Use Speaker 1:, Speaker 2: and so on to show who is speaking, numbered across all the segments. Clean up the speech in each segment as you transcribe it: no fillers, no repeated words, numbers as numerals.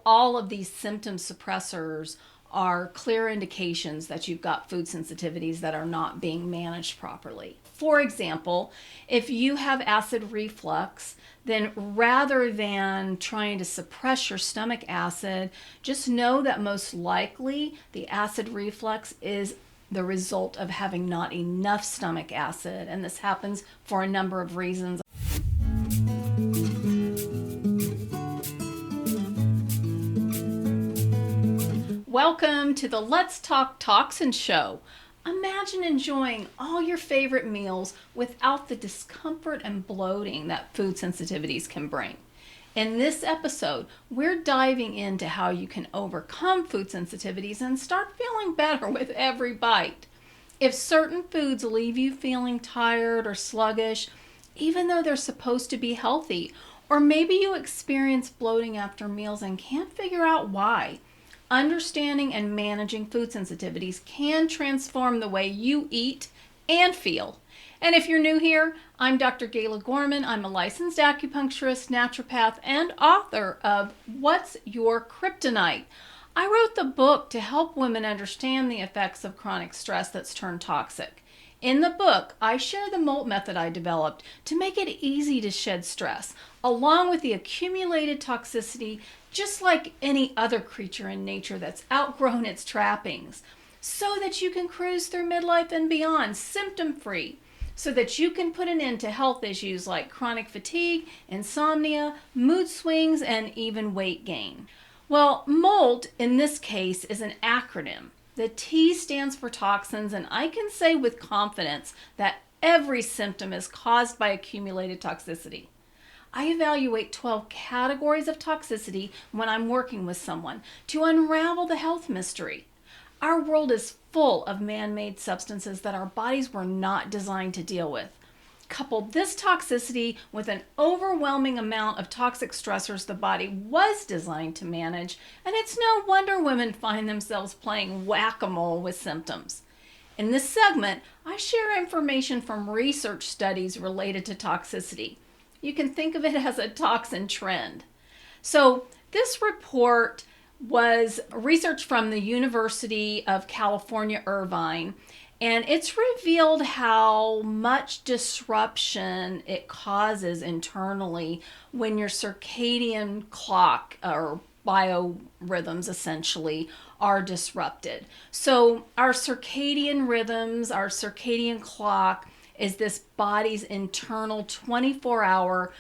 Speaker 1: all of these symptom suppressors are clear indications that you've got food sensitivities that are not being managed properly. For example, if you have acid reflux, then rather than trying to suppress your stomach acid, just know that most likely the acid reflux is the result of having not enough stomach acid, and this happens for a number of reasons. Welcome to the Let's Talk Toxins show. Imagine enjoying all your favorite meals without the discomfort and bloating that food sensitivities can bring. In this episode, we're diving into how you can overcome food sensitivities and start feeling better with every bite. If certain foods leave you feeling tired or sluggish, even though they're supposed to be healthy, or maybe you experience bloating after meals and can't figure out why, understanding and managing food sensitivities can transform the way you eat and feel. And if you're new here, I'm Dr. Gayla Gorman. I'm a licensed acupuncturist, naturopath, and author of What's Your Kryptonite? I wrote the book to help women understand the effects of chronic stress that's turned toxic. In the book, I share the MOLT method I developed to make it easy to shed stress, along with the accumulated toxicity, just like any other creature in nature that's outgrown its trappings, so that you can cruise through midlife and beyond symptom-free, so that you can put an end to health issues like chronic fatigue, insomnia, mood swings, and even weight gain. Well, MOLT in this case is an acronym. The T stands for toxins, and I can say with confidence that every symptom is caused by accumulated toxicity. I evaluate 12 categories of toxicity when I'm working with someone to unravel the health mystery. Our world is full of man-made substances that our bodies were not designed to deal with. Couple this toxicity with an overwhelming amount of toxic stressors the body was designed to manage, and it's no wonder women find themselves playing whack-a-mole with symptoms. In this segment, I share information from research studies related to toxicity. You can think of it as a toxin trend. So this report was research from the University of California, Irvine, and it's revealed how much disruption it causes internally when your circadian clock or biorhythms essentially are disrupted. So our circadian rhythms, our circadian clock is this body's internal 24-hour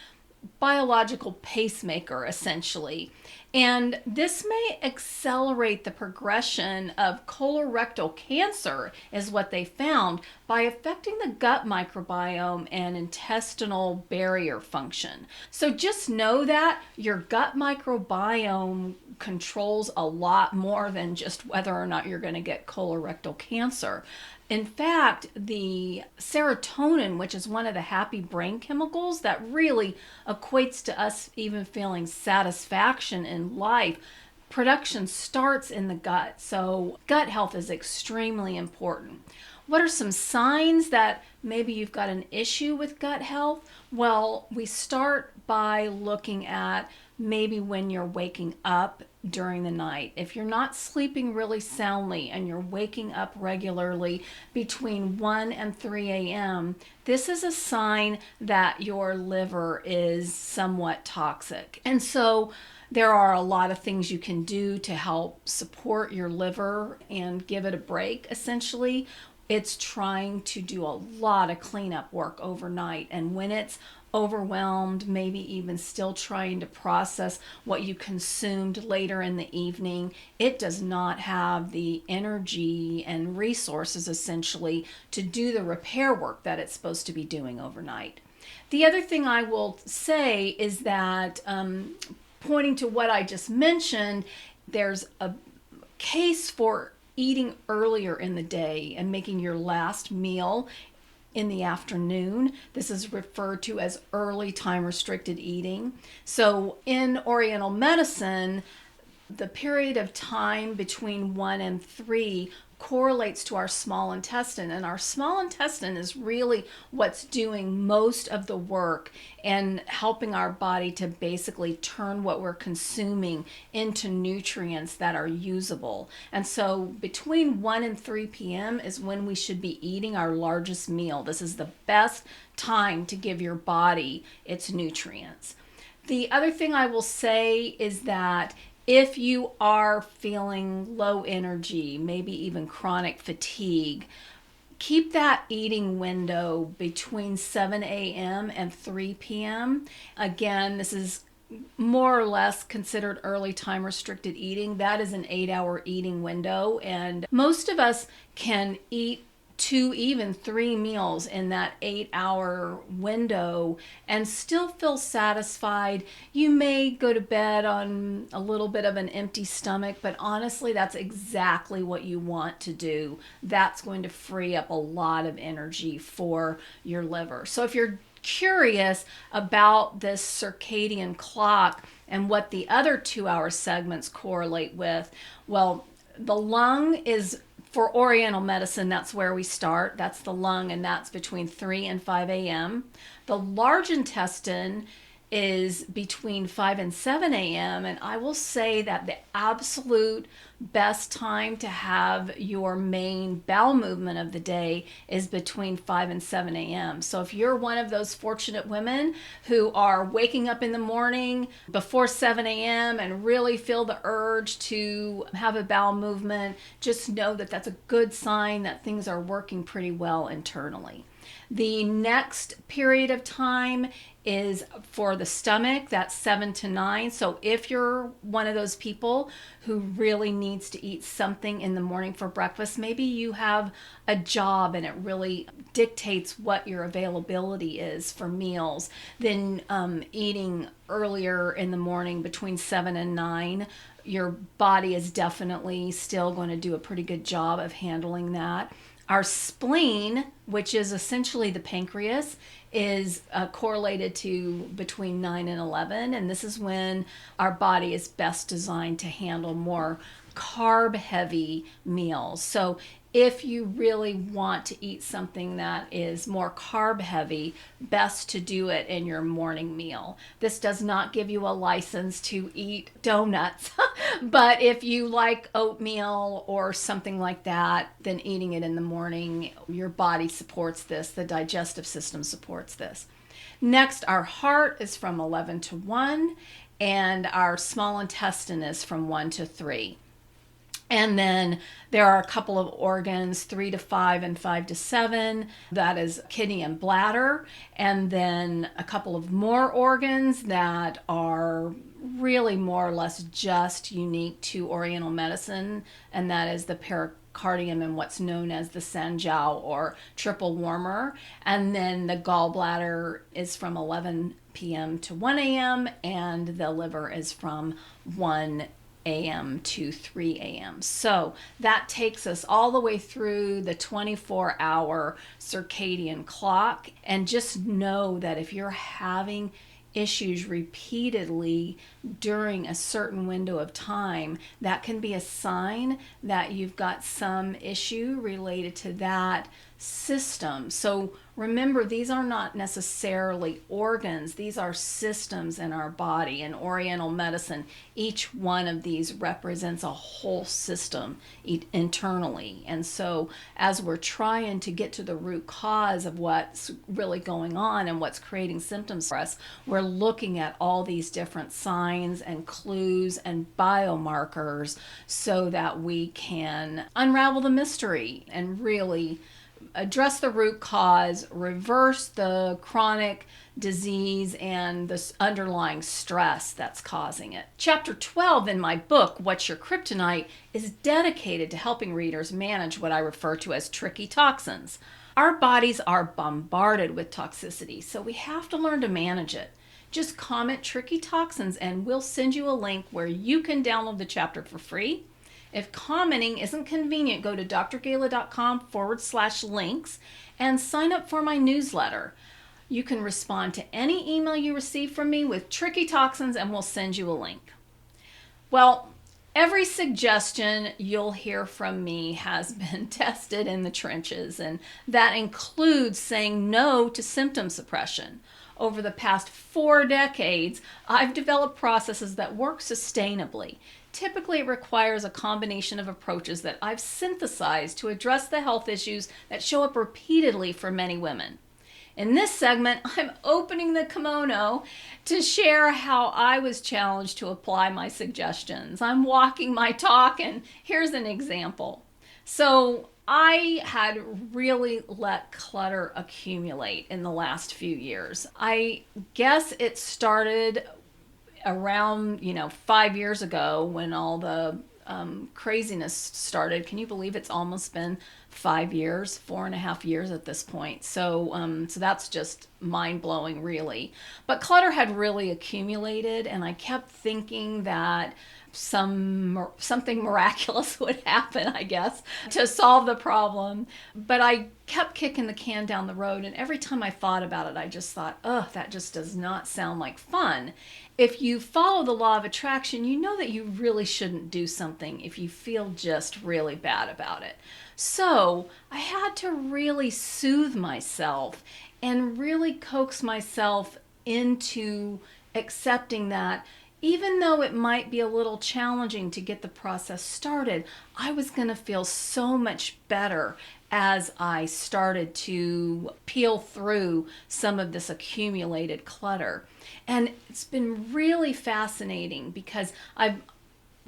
Speaker 1: biological pacemaker essentially. And this may accelerate the progression of colorectal cancer, is what they found, by affecting the gut microbiome and intestinal barrier function. So just know that your gut microbiome controls a lot more than just whether or not you're going to get colorectal cancer. In fact, the serotonin, which is one of the happy brain chemicals that really equates to us even feeling satisfaction in life, production starts in the gut. So gut health is extremely important. What are some signs that maybe you've got an issue with gut health? Well, we start by looking at maybe when you're waking up during the night. If you're not sleeping really soundly and you're waking up regularly between 1 and 3 a.m., this is a sign that your liver is somewhat toxic. And so there are a lot of things you can do to help support your liver and give it a break, essentially. It's trying to do a lot of cleanup work overnight, and when it's overwhelmed, maybe even still trying to process what you consumed later in the evening, it does not have the energy and resources essentially to do the repair work that it's supposed to be doing overnight. The other thing I will say is that pointing to what I just mentioned, there's a case for eating earlier in the day and making your last meal in the afternoon. This is referred to as early time restricted eating. So in Oriental medicine, the period of time between 1 and 3 correlates to our small intestine. And our small intestine is really what's doing most of the work and helping our body to basically turn what we're consuming into nutrients that are usable. And so between 1 and 3 p.m. is when we should be eating our largest meal. This is the best time to give your body its nutrients. The other thing I will say is that if you are feeling low energy, maybe even chronic fatigue, keep that eating window between 7 a.m. and 3 p.m. Again, this is more or less considered early time restricted eating. That is an 8-hour eating window, and most of us can eat 2, even 3 meals in that 8-hour window and still feel satisfied. You may go to bed on a little bit of an empty stomach, but honestly, that's exactly what you want to do. That's going to free up a lot of energy for your liver. So if you're curious about this circadian clock and what the other 2-hour segments correlate with, well, the lung is, for Oriental medicine, that's where we start. That's the lung, and that's between 3 and 5 a.m. The large intestine is between 5 and 7 a.m. And I will say that the absolute best time to have your main bowel movement of the day is between 5 and 7 a.m. So if you're one of those fortunate women who are waking up in the morning before 7 a.m. and really feel the urge to have a bowel movement, just know that that's a good sign that things are working pretty well internally. The next period of time is for the stomach. That's 7 to 9. So if you're one of those people who really needs to eat something in the morning for breakfast, maybe you have a job and it really dictates what your availability is for meals, then eating earlier in the morning between 7 and 9, your body is definitely still going to do a pretty good job of handling that. Our spleen, which is essentially the pancreas, is correlated to between 9 and 11. And this is when our body is best designed to handle more carb-heavy meals. So if you really want to eat something that is more carb heavy, best to do it in your morning meal. This does not give you a license to eat donuts, but if you like oatmeal or something like that, then eating it in the morning, your body supports this, the digestive system supports this. Next, our heart is from 11 to 1, and our small intestine is from 1 to 3. And then there are a couple of organs, 3 to 5 and 5 to 7. That is kidney and bladder. And then a couple of more organs that are really more or less just unique to Oriental medicine. And that is the pericardium and what's known as the Sanjiao or triple warmer. And then the gallbladder is from 11 p.m. to 1 a.m. and the liver is from 1 a.m. to 3 a.m. So that takes us all the way through the 24-hour circadian clock. And just know that if you're having issues repeatedly during a certain window of time, that can be a sign that you've got some issue related to that system. So remember, these are not necessarily organs, these are systems in our body. In Oriental medicine, each one of these represents a whole system internally. And so as we're trying to get to the root cause of what's really going on and what's creating symptoms for us, we're looking at all these different signs and clues and biomarkers so that we can unravel the mystery and really address the root cause, reverse the chronic disease and the underlying stress that's causing it. Chapter 12 in my book, What's Your Kryptonite, is dedicated to helping readers manage what I refer to as tricky toxins. Our bodies are bombarded with toxicity, so we have to learn to manage it. Just comment tricky toxins and we'll send you a link where you can download the chapter for free. If commenting isn't convenient, go to drgala.com/links and sign up for my newsletter. You can respond to any email you receive from me with tricky toxins and we'll send you a link. Well, Every suggestion you'll hear from me has been tested in the trenches, and that includes saying no to symptom suppression. Over the past 4 decades, I've developed processes that work sustainably. Typically, it requires a combination of approaches that I've synthesized to address the health issues that show up repeatedly for many women. In this segment, I'm opening the kimono to share how I was challenged to apply my suggestions. I'm walking my talk, and here's an example. So I had really let clutter accumulate in the last few years. I guess it started around 5 years ago when all the craziness started. Can you believe it's almost been 5 years, 4.5 years at this point? So that's just mind blowing, really. But clutter had really accumulated, and I kept thinking that something miraculous would happen, I guess, to solve the problem. But I kept kicking the can down the road, and every time I thought about it, I just thought, that just does not sound like fun. If you follow the law of attraction, you know that you really shouldn't do something if you feel just really bad about it. So I had to really soothe myself and really coax myself into accepting that even though it might be a little challenging to get the process started, I was going to feel so much better as I started to peel through some of this accumulated clutter. And it's been really fascinating because I've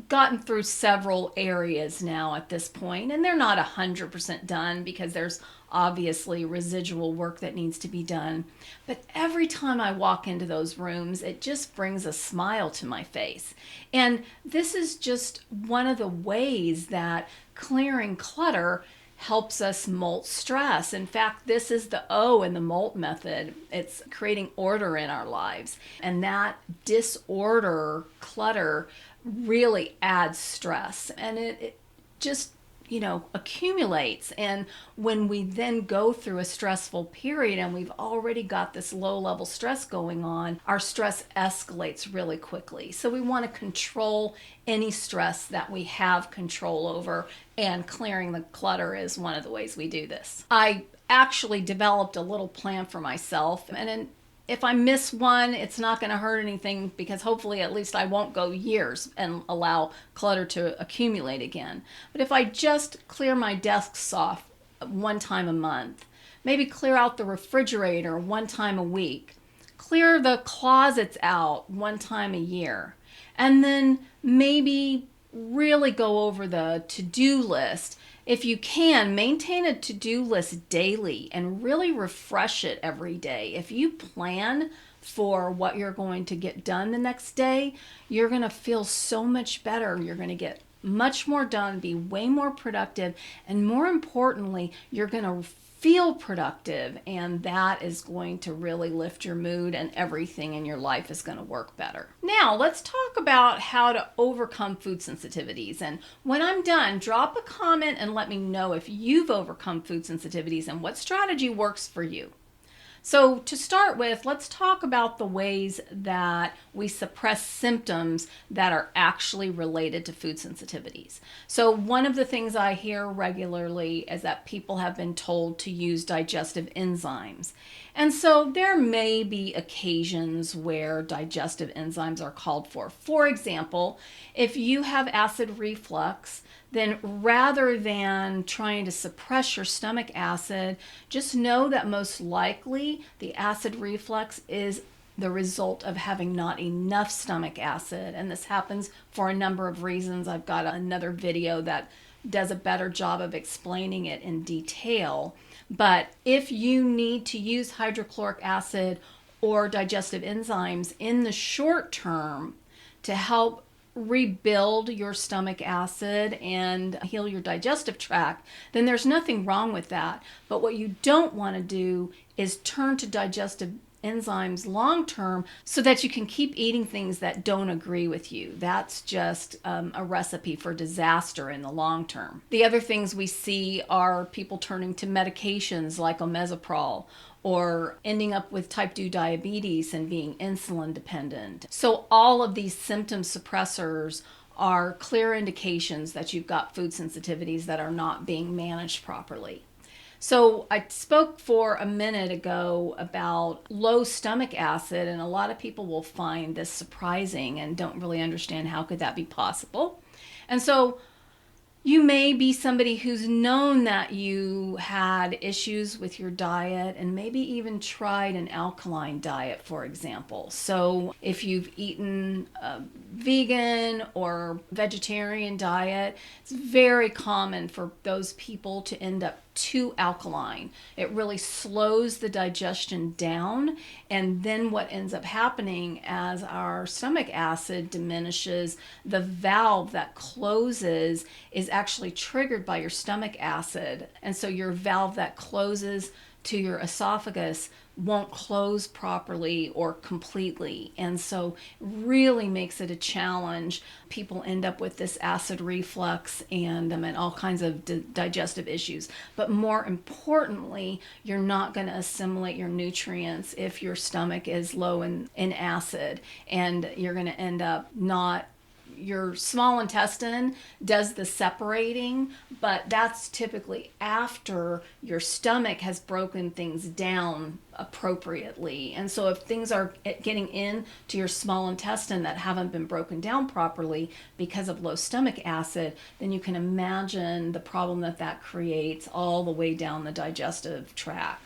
Speaker 1: gotten through several areas now at this point, and they're not 100% done because there's obviously residual work that needs to be done. But every time I walk into those rooms, it just brings a smile to my face. And this is just one of the ways that clearing clutter helps us molt stress. In fact, this is the O in the molt method. It's creating order in our lives. And that disorder, clutter, really adds stress. And it just, accumulates. And when we then go through a stressful period and we've already got this low level stress going on, our stress escalates really quickly. So we want to control any stress that we have control over, and clearing the clutter is one of the ways we do this. I actually developed a little plan for myself, and if I miss one, it's not going to hurt anything because hopefully at least I won't go years and allow clutter to accumulate again. But if I just clear my desks off one time a month, maybe clear out the refrigerator one time a week, clear the closets out one time a year, and then maybe really go over the to-do list. If you can, maintain a to-do list daily and really refresh it every day. If you plan for what you're going to get done the next day, you're going to feel so much better. You're going to get much more done, be way more productive, and more importantly, you're going to feel productive, and that is going to really lift your mood, and everything in your life is going to work better. Now, let's talk about how to overcome food sensitivities. And when I'm done, drop a comment and let me know if you've overcome food sensitivities and what strategy works for you. So to start with, let's talk about the ways that we suppress symptoms that are actually related to food sensitivities. So one of the things I hear regularly is that people have been told to use digestive enzymes. And so there may be occasions where digestive enzymes are called for. For example, if you have acid reflux, then rather than trying to suppress your stomach acid, just know that most likely the acid reflux is the result of having not enough stomach acid. And this happens for a number of reasons. I've got another video that does a better job of explaining it in detail. But if you need to use hydrochloric acid or digestive enzymes in the short term to help rebuild your stomach acid and heal your digestive tract, then there's nothing wrong with that. But what you don't want to do is turn to digestive enzymes long term so that you can keep eating things that don't agree with you. That's just a recipe for disaster in the long term. The other things we see are people turning to medications like omeprazole, or ending up with type 2 diabetes and being insulin dependent. So all of these symptom suppressors are clear indications that you've got food sensitivities that are not being managed properly. So I spoke for a minute ago about low stomach acid, and a lot of people will find this surprising and don't really understand how could that be possible. And so you may be somebody who's known that you had issues with your diet and maybe even tried an alkaline diet, for example. So if you've eaten a vegan or vegetarian diet, it's very common for those people to end up too alkaline. It really slows the digestion down, and then what ends up happening as our stomach acid diminishes, the valve that closes is actually triggered by your stomach acid, and so your valve that closes to your esophagus won't close properly or completely, and so really makes it a challenge. People end up with this acid reflux and all kinds of digestive issues. But more importantly, you're not going to assimilate your nutrients if your stomach is low in acid, and you're going to end up not. Your small intestine does the separating, but that's typically after your stomach has broken things down appropriately. And so if things are getting into your small intestine that haven't been broken down properly because of low stomach acid, then you can imagine the problem that creates all the way down the digestive tract.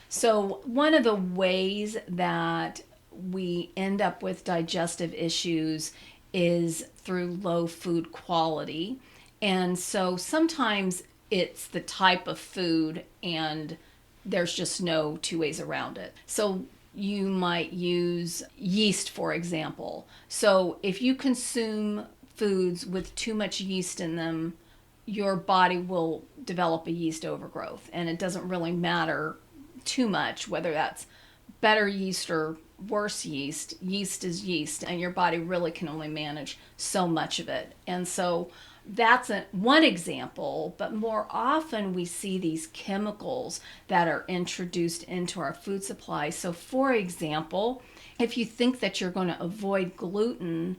Speaker 1: So one of the ways that we end up with digestive issues is through low food quality. And so sometimes it's the type of food, and there's just no two ways around it. So you might use yeast, for example. So if you consume foods with too much yeast in them, your body will develop a yeast overgrowth. And it doesn't really matter too much whether that's better yeast or worse yeast. Yeast is yeast, and your body really can only manage so much of it. And so that's one example, but more often we see these chemicals that are introduced into our food supply. So for example, if you think that you're going to avoid gluten,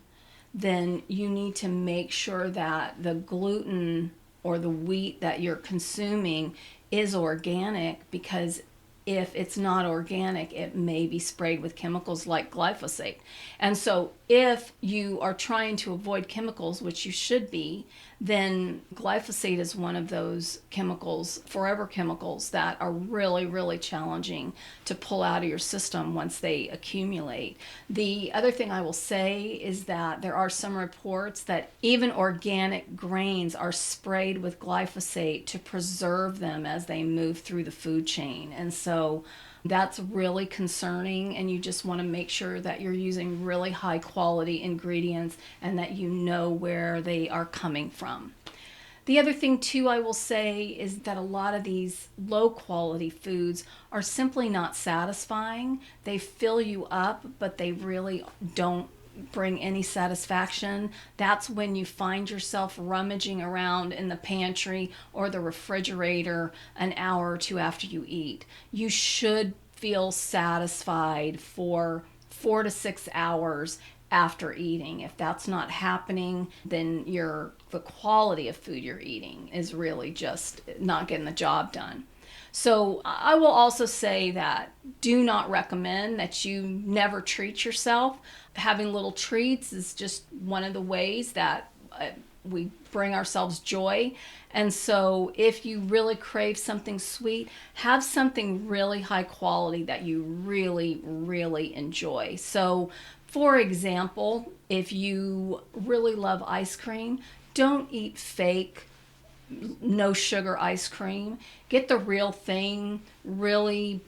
Speaker 1: then you need to make sure that the gluten or the wheat that you're consuming is organic, because if it's not organic, it may be sprayed with chemicals like glyphosate. And so if you are trying to avoid chemicals, which you should be, then glyphosate is one of those chemicals, forever chemicals, that are really, really challenging to pull out of your system once they accumulate. The other thing I will say is that there are some reports that even organic grains are sprayed with glyphosate to preserve them as they move through the food chain. And so that's really concerning, and you just want to make sure that you're using really high quality ingredients and that you know where they are coming from. The other thing too I will say is that a lot of these low quality foods are simply not satisfying. They fill you up, but they really don't bring any satisfaction. That's when you find yourself rummaging around in the pantry or the refrigerator an hour or two after you eat. You should feel satisfied for 4 to 6 hours after eating. If that's not happening, then the quality of food you're eating is really just not getting the job done. So I will also say that do not recommend that you never treat yourself. Having little treats is just one of the ways that we bring ourselves joy. And so if you really crave something sweet, have something really high quality that you really, really enjoy. So for example, if you really love ice cream, don't eat fake no sugar ice cream. Get the real thing, really,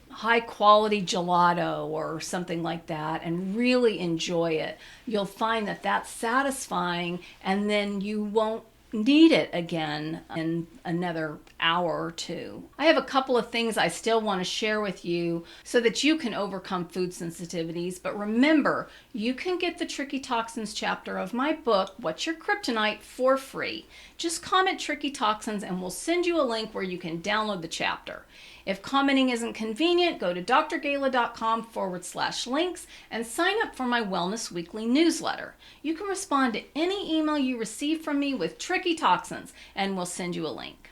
Speaker 1: high quality gelato or something like that, and really enjoy it. You'll find that that's satisfying, and then you won't need it again in another hour or two. I have a couple of things I still want to share with you so that you can overcome food sensitivities. But remember, you can get the Tricky Toxins chapter of my book, What's Your Kryptonite, for free. Just comment Tricky Toxins and we'll send you a link where you can download the chapter. If commenting isn't convenient, go to drgala.com/links and sign up for my Wellness Weekly newsletter. You can respond to any email you receive from me with tricky toxins, and we'll send you a link.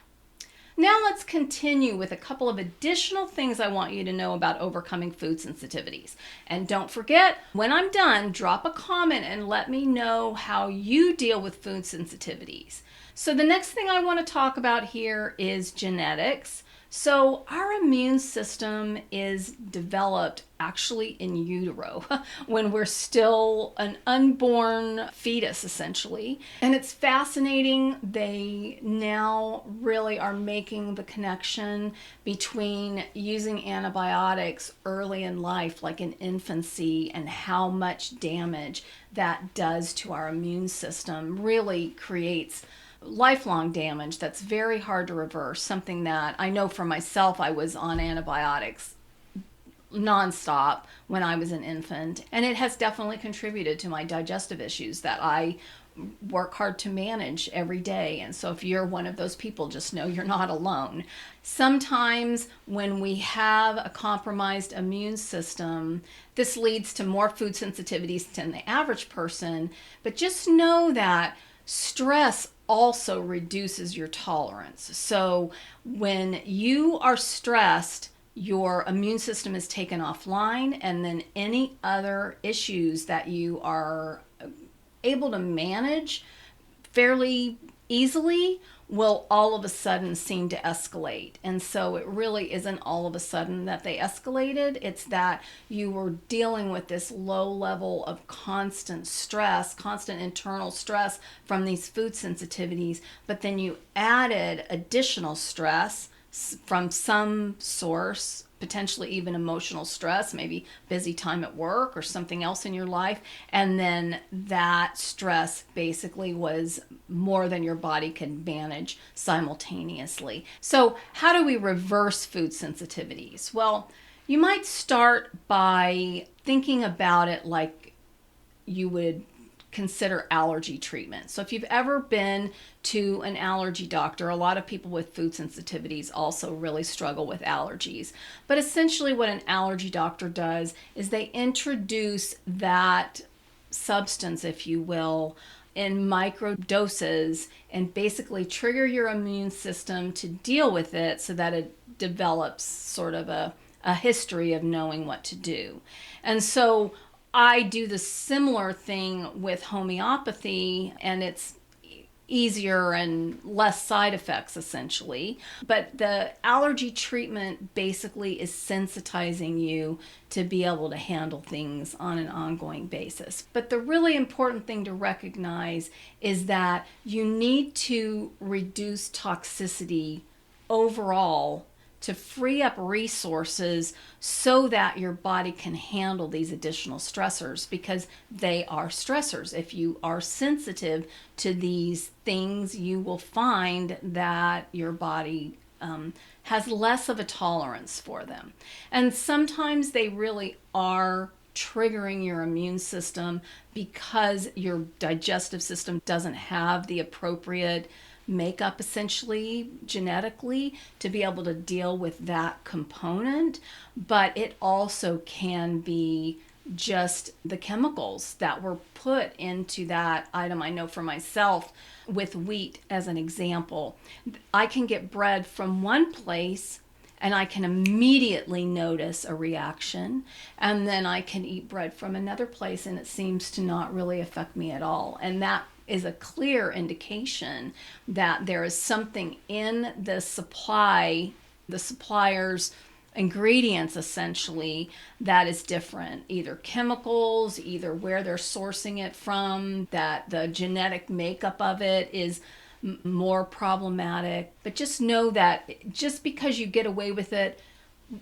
Speaker 1: Now let's continue with a couple of additional things I want you to know about overcoming food sensitivities. And don't forget, when I'm done, drop a comment and let me know how you deal with food sensitivities. So the next thing I want to talk about here is genetics. So our immune system is developed actually in utero when we're still an unborn fetus, essentially. And it's fascinating. They now really are making the connection between using antibiotics early in life, like in infancy, and how much damage that does to our immune system. Really creates lifelong damage that's very hard to reverse. Something that I know for myself, I was on antibiotics nonstop when I was an infant, and it has definitely contributed to my digestive issues that I work hard to manage every day. And so if you're one of those people, just know you're not alone. Sometimes when we have a compromised immune system, this leads to more food sensitivities than the average person. But just know that stress also reduces your tolerance. So when you are stressed, your immune system is taken offline, and then any other issues that you are able to manage fairly easily will all of a sudden seem to escalate. And so it really isn't all of a sudden that they escalated. It's that you were dealing with this low level of constant stress, constant internal stress from these food sensitivities, but then you added additional stress from some source, potentially even emotional stress, maybe busy time at work or something else in your life. And then that stress basically was more than your body could manage simultaneously. So how do we reverse food sensitivities? Well, you might start by thinking about it like you would consider allergy treatment. So if you've ever been to an allergy doctor, a lot of people with food sensitivities also really struggle with allergies. But essentially what an allergy doctor does is they introduce that substance, if you will, in micro doses and basically trigger your immune system to deal with it so that it develops sort of a history of knowing what to do. And so I do the similar thing with homeopathy, and it's easier and less side effects essentially. But the allergy treatment basically is sensitizing you to be able to handle things on an ongoing basis. But the really important thing to recognize is that you need to reduce toxicity overall to free up resources so that your body can handle these additional stressors, because they are stressors. If you are sensitive to these things, you will find that your body has less of a tolerance for them. And sometimes they really are triggering your immune system because your digestive system doesn't have the appropriate makeup, essentially genetically, to be able to deal with that component. But it also can be just the chemicals that were put into that item. I know for myself with wheat, as an example, I can get bread from one place and I can immediately notice a reaction, and then I can eat bread from another place and it seems to not really affect me at all. And that is a clear indication that there is something in the supplier's ingredients essentially that is different, either chemicals, either where they're sourcing it from, that the genetic makeup of it is more problematic. But just know that just because you get away with it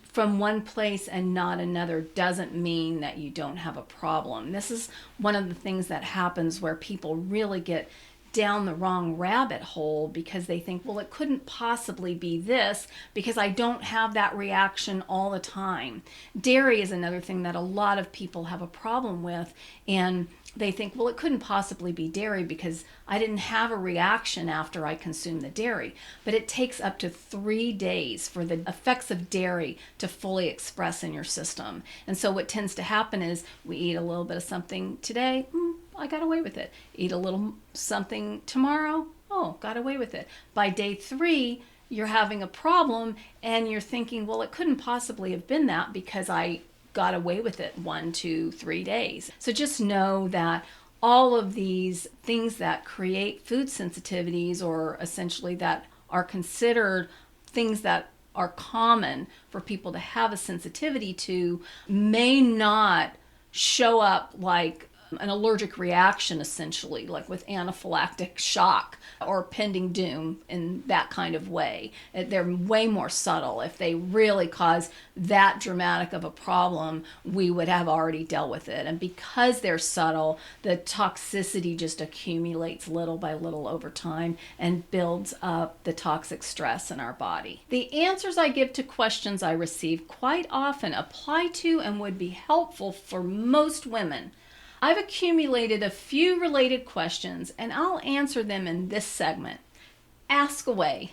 Speaker 1: from one place and not another doesn't mean that you don't have a problem. This is one of the things that happens where people really get down the wrong rabbit hole because they think, well, it couldn't possibly be this because I don't have that reaction all the time. Dairy is another thing that a lot of people have a problem with, and they think, well, it couldn't possibly be dairy because I didn't have a reaction after I consumed the dairy. But it takes up to 3 days for the effects of dairy to fully express in your system. And so what tends to happen is we eat a little bit of something today, I got away with it. Eat a little something tomorrow, got away with it. By day 3, you're having a problem and you're thinking, well, it couldn't possibly have been that because I got away with it 1, 2, 3 days. So just know that all of these things that create food sensitivities, or essentially that are considered things that are common for people to have a sensitivity to, may not show up like an allergic reaction, essentially, like with anaphylactic shock or pending doom in that kind of way. They're way more subtle. If they really cause that dramatic of a problem, we would have already dealt with it. And because they're subtle, the toxicity just accumulates little by little over time and builds up the toxic stress in our body. The answers I give to questions I receive quite often apply to and would be helpful for most women. I've accumulated a few related questions and I'll answer them in this segment. Ask away.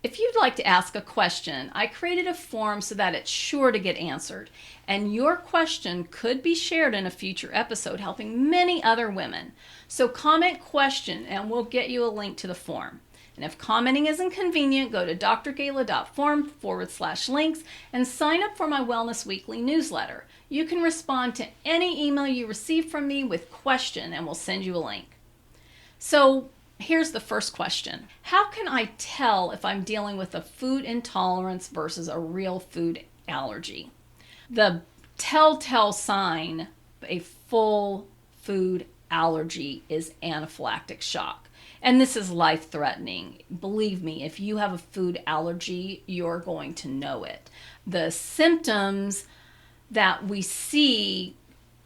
Speaker 1: If you'd like to ask a question, I created a form so that it's sure to get answered, and your question could be shared in a future episode helping many other women. So comment question and we'll get you a link to the form. And if commenting isn't convenient, go to drgayla.form/links and sign up for my Wellness Weekly newsletter. You can respond to any email you receive from me with question and we'll send you a link. So here's the first question. How can I tell if I'm dealing with a food intolerance versus a real food allergy? The telltale sign of a full food allergy is anaphylactic shock. And this is life-threatening. Believe me, if you have a food allergy, you're going to know it. The symptoms that we see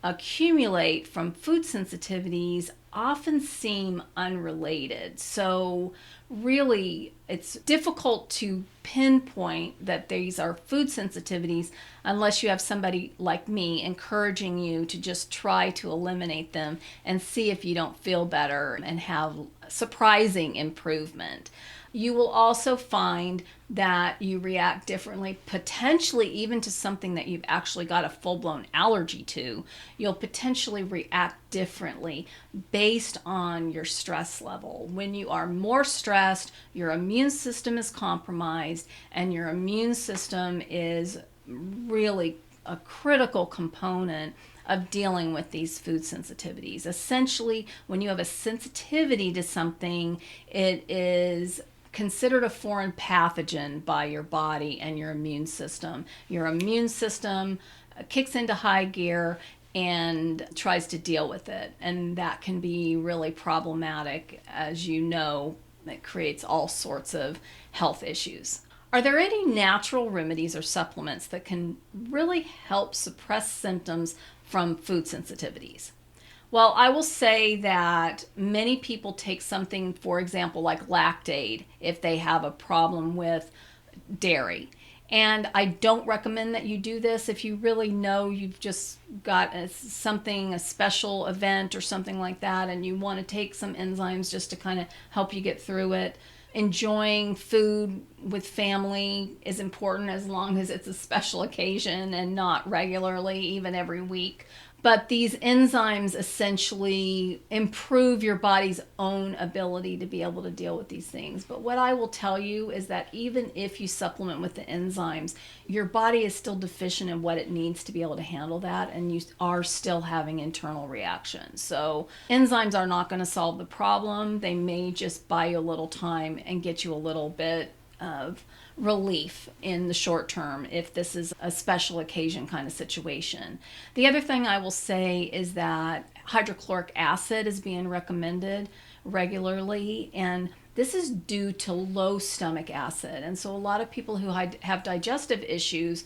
Speaker 1: accumulate from food sensitivities often seem unrelated. So really, it's difficult to pinpoint that these are food sensitivities unless you have somebody like me encouraging you to just try to eliminate them and see if you don't feel better and have surprising improvement. You will also find that you react differently, potentially even to something that you've actually got a full-blown allergy to. You'll potentially react differently based on your stress level. When you are more stressed, your immune system is compromised, and your immune system is really a critical component of dealing with these food sensitivities. Essentially, when you have a sensitivity to something, it is considered a foreign pathogen by your body and your immune system. Your immune system kicks into high gear and tries to deal with it. And that can be really problematic. As you know, it creates all sorts of health issues. Are there any natural remedies or supplements that can really help suppress symptoms from food sensitivities? Well, I will say that many people take something, for example, like Lactaid, if they have a problem with dairy. And I don't recommend that you do this if you really know you've just got a special event or something like that, and you want to take some enzymes just to kind of help you get through it. Enjoying food with family is important as long as it's a special occasion and not regularly, even every week. But these enzymes essentially improve your body's own ability to be able to deal with these things. But what I will tell you is that even if you supplement with the enzymes, your body is still deficient in what it needs to be able to handle that, and you are still having internal reactions. So enzymes are not going to solve the problem. They may just buy you a little time and get you a little bit of relief in the short term if this is a special occasion kind of situation. The other thing I will say is that hydrochloric acid is being recommended regularly, and this is due to low stomach acid. And so a lot of people who have digestive issues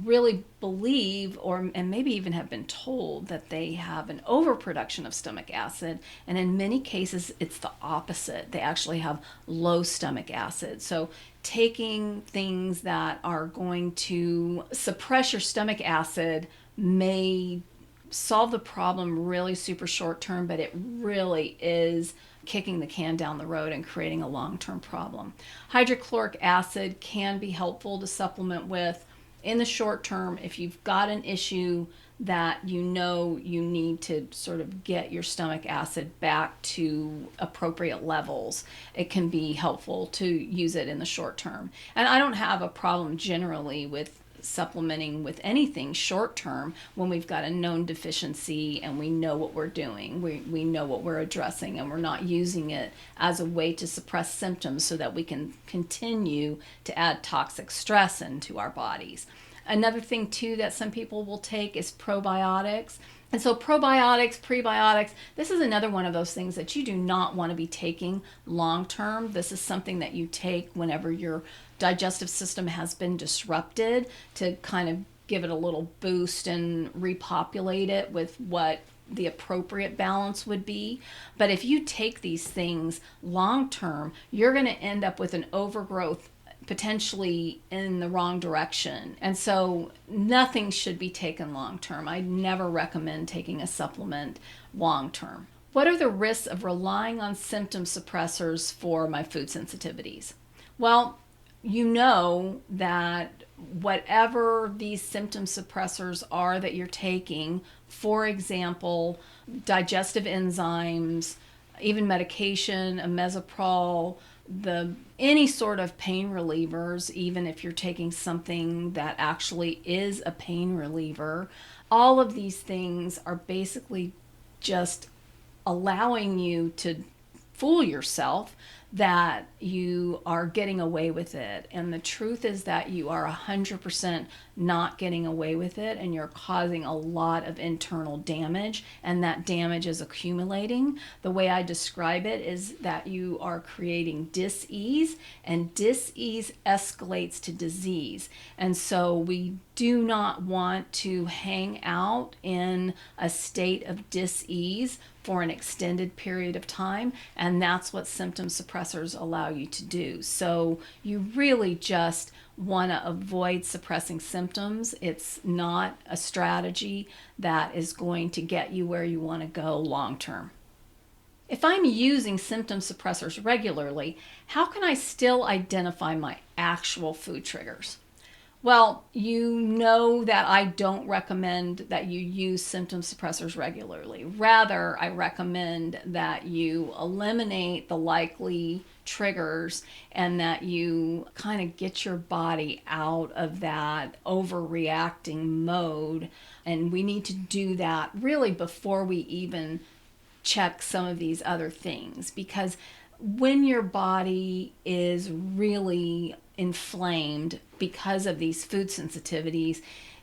Speaker 1: really believe and maybe even have been told that they have an overproduction of stomach acid, and in many cases it's the opposite. They actually have low stomach acid. So taking things that are going to suppress your stomach acid may solve the problem really super short term, but it really is kicking the can down the road and creating a long-term problem. Hydrochloric acid can be helpful to supplement with in the short term if you've got an issue that you know you need to sort of get your stomach acid back to appropriate levels. It can be helpful to use it in the short term. And I don't have a problem generally with supplementing with anything short term when we've got a known deficiency and we know what we're doing. We know what we're addressing, and we're not using it as a way to suppress symptoms so that we can continue to add toxic stress into our bodies. Another thing too that some people will take is probiotics. And so probiotics, prebiotics, this is another one of those things that you do not want to be taking long term. This is something that you take whenever your digestive system has been disrupted to kind of give it a little boost and repopulate it with what the appropriate balance would be. But if you take these things long term, you're going to end up with an overgrowth potentially in the wrong direction. And so nothing should be taken long term. I never recommend taking a supplement long term. What are the risks of relying on symptom suppressors for my food sensitivities? Well, you know that whatever these symptom suppressors are that you're taking, for example, digestive enzymes, even medication, omeprazole, any sort of pain relievers, even if you're taking something that actually is a pain reliever, all of these things are basically just allowing you to fool yourself that you are getting away with it. And the truth is that you are 100% not getting away with it, and you're causing a lot of internal damage, and that damage is accumulating. The way I describe it is that you are creating dis-ease, and dis-ease escalates to disease. And so we do not want to hang out in a state of dis-ease for an extended period of time, and that's what symptom suppressors allow you to do. So you really just want to avoid suppressing symptoms. It's not a strategy that is going to get you where you want to go long term. If I'm using symptom suppressors regularly, how can I still identify my actual food triggers? Well, you know that I don't recommend that you use symptom suppressors regularly. Rather, I recommend that you eliminate the likely triggers and that you kind of get your body out of that overreacting mode. And we need to do that really before we even check some of these other things, because when your body is really inflamed because of these food sensitivities,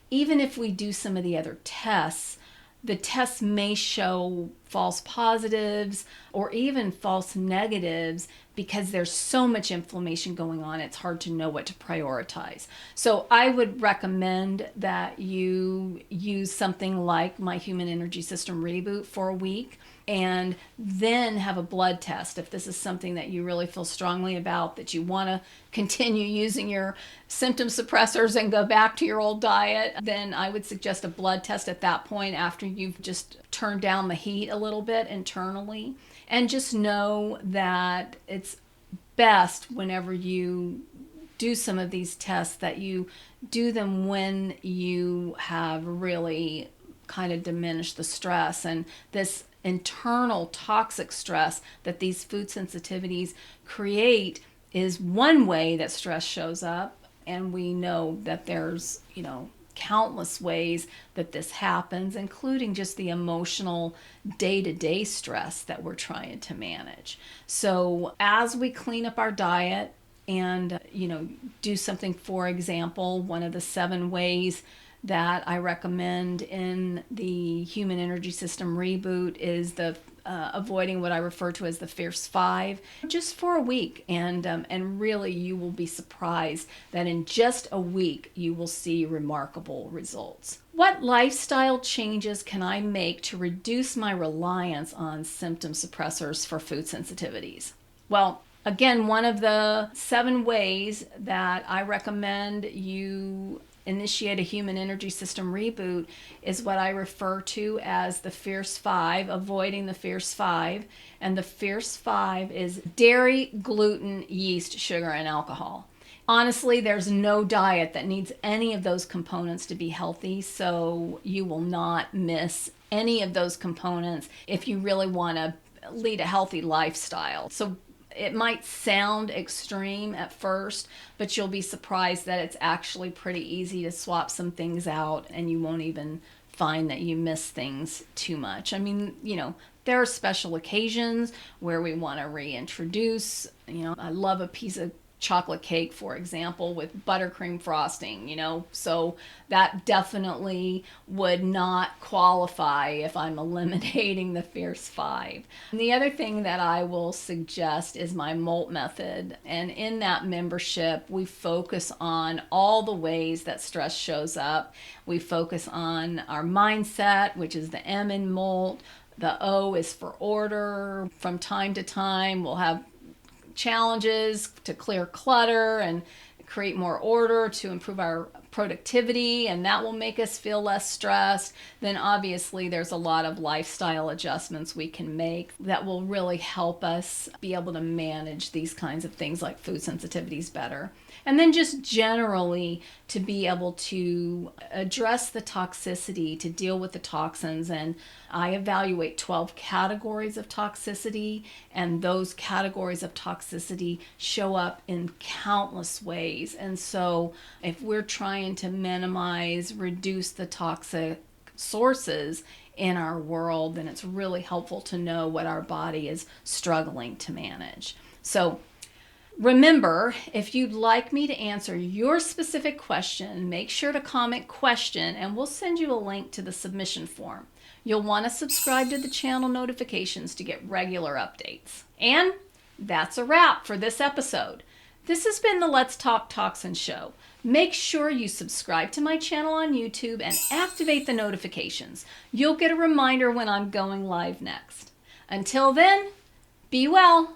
Speaker 1: even if we do some of the other tests, the tests may show false positives or even false negatives because there's so much inflammation going on, it's hard to know what to prioritize. So I would recommend that you use something like my Human Energy System Reboot for a week, and then have a blood test. If this is something that you really feel strongly about, that you want to continue using your symptom suppressors and go back to your old diet, then I would suggest a blood test at that point after you've just turned down the heat a little bit internally. And just know that it's best whenever you do some of these tests that you do them when you have really kind of diminished the stress and this internal toxic stress that these food sensitivities create is one way that stress shows up. And we know that there's, countless ways that this happens, including just the emotional day-to-day stress that we're trying to manage. So as we clean up our diet and, do something, for example, one of the 7 ways that I recommend in the Human Energy System Reboot is the avoiding what I refer to as the Fierce 5, just for a week. And really, you will be surprised that in just a week, you will see remarkable results. What lifestyle changes can I make to reduce my reliance on symptom suppressors for food sensitivities? Well, again, one of the 7 ways that I recommend you initiate a human energy system reboot is what I refer to as the Fierce 5, avoiding the Fierce 5. And the Fierce 5 is dairy, gluten, yeast, sugar, and alcohol. Honestly, there's no diet that needs any of those components to be healthy, so you will not miss any of those components if you really want to lead a healthy lifestyle. So it might sound extreme at first, but you'll be surprised that it's actually pretty easy to swap some things out and you won't even find that you miss things too much. I mean, there are special occasions where we want to reintroduce, I love a piece of chocolate cake, for example, with buttercream frosting, so that definitely would not qualify if I'm eliminating the Fierce 5. And the other thing that I will suggest is my MOLT method. And in that membership, we focus on all the ways that stress shows up. We focus on our mindset, which is the M in MOLT. The O is for order. From time to time, we'll have challenges to clear clutter and create more order to improve our productivity, and that will make us feel less stressed. Then obviously there's a lot of lifestyle adjustments we can make that will really help us be able to manage these kinds of things like food sensitivities better. And then just generally to be able to address the toxicity, to deal with the toxins. And I evaluate 12 categories of toxicity, and those categories of toxicity show up in countless ways. And so if we're trying to minimize, reduce the toxic sources in our world, then it's really helpful to know what our body is struggling to manage. So remember, if you'd like me to answer your specific question, make sure to comment question and we'll send you a link to the submission form. You'll want to subscribe to the channel notifications to get regular updates. And that's a wrap for this episode. This has been the Let's Talk Toxins show. Make sure you subscribe to my channel on YouTube and activate the notifications. You'll get a reminder when I'm going live next. Until then, be well.